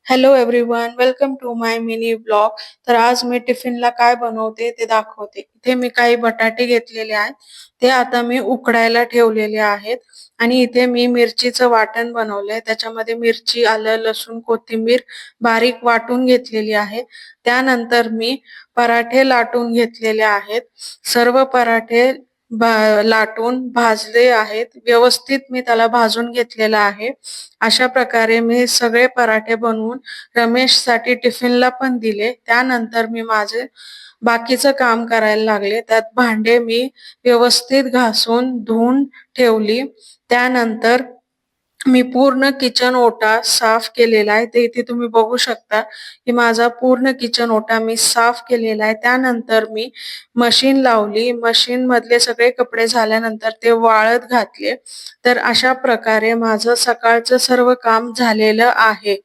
Hello everyone, welcome to my mini blog. तर आज मी टिफिनला काय बनवते ते दाखवते. इथे मी काही बटाटे घेतलेले आहेत. ते आता मी उकडायला ठेवलेले आहेत. आणि इथे मी मिरचीचं वाटण बनवलंय. त्याच्यामध्ये मिरची, आलं, लसूण, कोथिंबीर बारीक वाटून घेतलेली आहे. त्यानंतर मी पराठे लाटून घेतलेले आहेत. सर्व पराठे लाटून भाजले आहेत. व्यवस्थित मी त्याला भाजून घेतलेला आहे. अशा प्रकारे मी सगळे पराठे बनवून रमेशसाठी टिफिनला पण दिले. त्यानंतर मी माझे बाकीचं काम करायला लागले. त्यात भांडे मी व्यवस्थित घासून धुवून ठेवली. त्यानंतर मी पूर्ण किचन ओटा साफ केलेला आहे. ते इथे तुम्ही बघू शकता की माझा पूर्ण किचन ओटा मी साफ केलेला आहे. त्यानंतर मी मशीन लावली. मशीन मधले सगळे कपडे झाल्यानंतर ते वाळत घातले. तर अशा प्रकारे माझं सकाळचं सर्व काम झालेलं आहे.